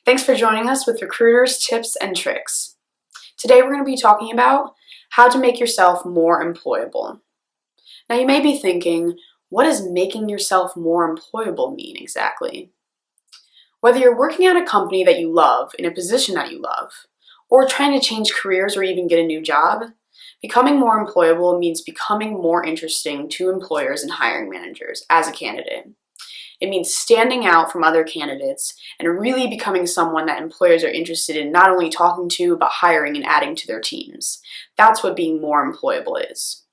Thanks for joining us with Recruiters, Tips, and Tricks. Today we're going to be talking about how to make yourself more employable. Now you may be thinking, what does making yourself more employable mean exactly? Whether you're working at a company that you love, in a position that you love, or trying to change careers or even get a new job, becoming more employable means becoming more interesting to employers and hiring managers as a candidate. It means standing out from other candidates and really becoming someone that employers are interested in not only talking to, but hiring and adding to their teams. That's what being more employable is.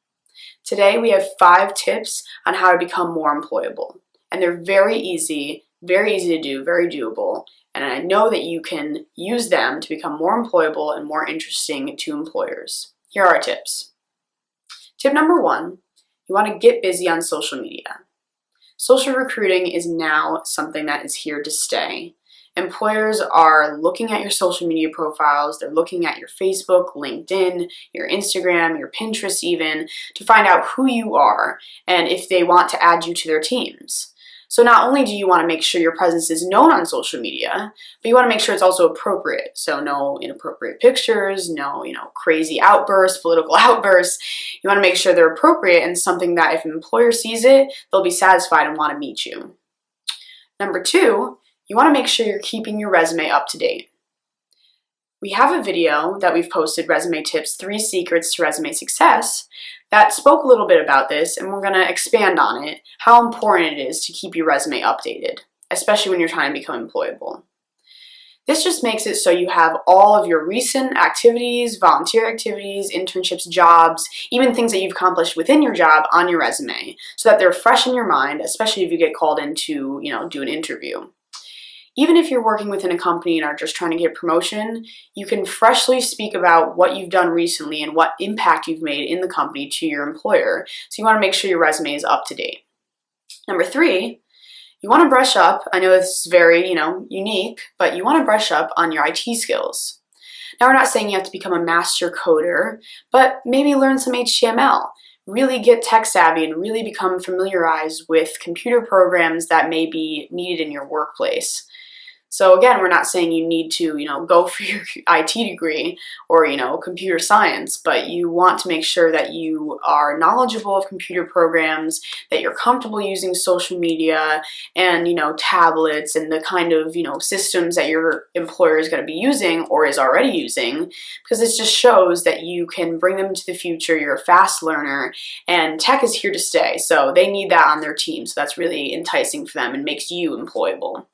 Today we have 5 tips on how to become more employable. And they're very easy to do, very doable. And I know that you can use them to become more employable and more interesting to employers. Here are our tips. Tip number 1, you want to get busy on social media. Social recruiting is now something that is here to stay. Employers are looking at your social media profiles, they're looking at your Facebook, LinkedIn, your Instagram, your Pinterest even, to find out who you are and if they want to add you to their teams. So not only do you want to make sure your presence is known on social media, but you want to make sure it's also appropriate. So no inappropriate pictures, no crazy outbursts, political outbursts. You want to make sure they're appropriate and something that if an employer sees it, they'll be satisfied and want to meet you. Number 2, you want to make sure you're keeping your resume up to date. We have a video that we've posted, Resume Tips, 3 Secrets to Resume Success, that spoke a little bit about this, and we're going to expand on it, how important it is to keep your resume updated, especially when you're trying to become employable. This just makes it so you have all of your recent activities, volunteer activities, internships, jobs, even things that you've accomplished within your job on your resume, so that they're fresh in your mind, especially if you get called in to, do an interview. Even if you're working within a company and are just trying to get promotion, you can freshly speak about what you've done recently and what impact you've made in the company to your employer. So you want to make sure your resume is up to date. Number 3, you want to brush up. I know this is very, unique, but you want to brush up on your IT skills. Now we're not saying you have to become a master coder, but maybe learn some HTML. Really get tech savvy and really become familiarized with computer programs that may be needed in your workplace. So again, we're not saying you need to, go for your IT degree or, computer science, but you want to make sure that you are knowledgeable of computer programs, that you're comfortable using social media and, tablets and the kind of, systems that your employer is going to be using or is already using, because this just shows that you can bring them into the future. You're a fast learner and tech is here to stay. So they need that on their team. So that's really enticing for them and makes you employable.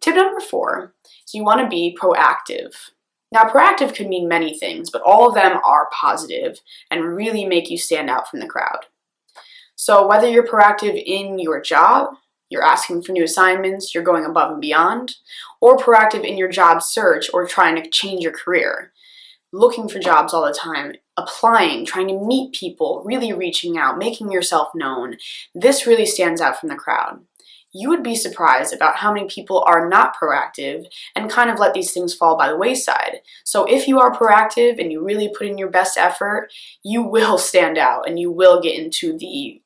Tip number 4 is you want to be proactive. Now, proactive could mean many things, but all of them are positive and really make you stand out from the crowd. So whether you're proactive in your job, you're asking for new assignments, you're going above and beyond, or proactive in your job search or trying to change your career, looking for jobs all the time, applying, trying to meet people, really reaching out, making yourself known, this really stands out from the crowd. You would be surprised about how many people are not proactive and kind of let these things fall by the wayside. So if you are proactive and you really put in your best effort, you will stand out and you will get into the,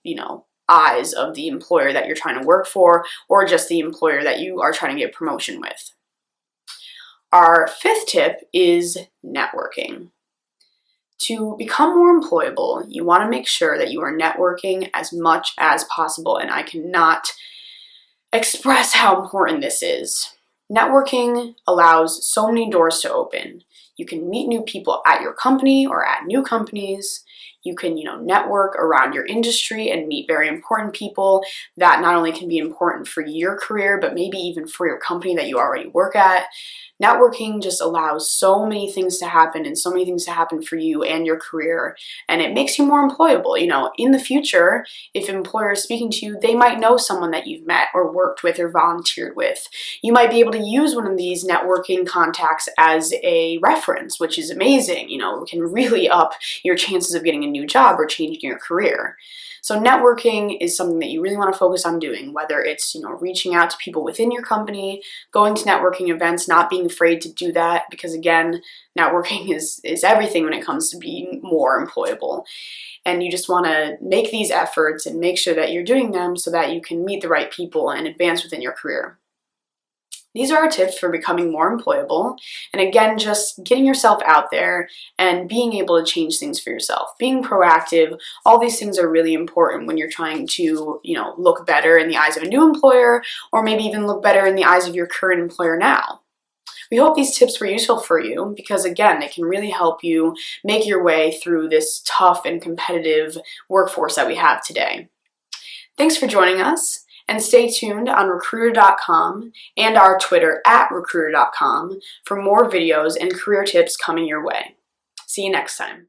eyes of the employer that you're trying to work for or just the employer that you are trying to get promotion with. Our 5th tip is networking. To become more employable, you want to make sure that you are networking as much as possible, and I cannot express how important this is. Networking allows so many doors to open. You can meet new people at your company or at new companies. You can, network around your industry and meet very important people that not only can be important for your career, but maybe even for your company that you already work at. Networking just allows so many things to happen and so many things to happen for you and your career, and it makes you more employable. In the future, if an employer is speaking to you, they might know someone that you've met or worked with or volunteered with. You might be able to use one of these networking contacts as a reference, which is amazing. It can really up your chances of getting a new job or changing your career. So networking is something that you really want to focus on doing, whether it's, reaching out to people within your company, going to networking events, not being afraid to do that, because again, networking is everything when it comes to being more employable. And you just want to make these efforts and make sure that you're doing them so that you can meet the right people and advance within your career. These are our tips for becoming more employable. And again, just getting yourself out there and being able to change things for yourself. Being proactive, all these things are really important when you're trying to, look better in the eyes of a new employer, or maybe even look better in the eyes of your current employer now. We hope these tips were useful for you because, again, they can really help you make your way through this tough and competitive workforce that we have today. Thanks for joining us, and stay tuned on recruiter.com and our Twitter @recruiter.com for more videos and career tips coming your way. See you next time.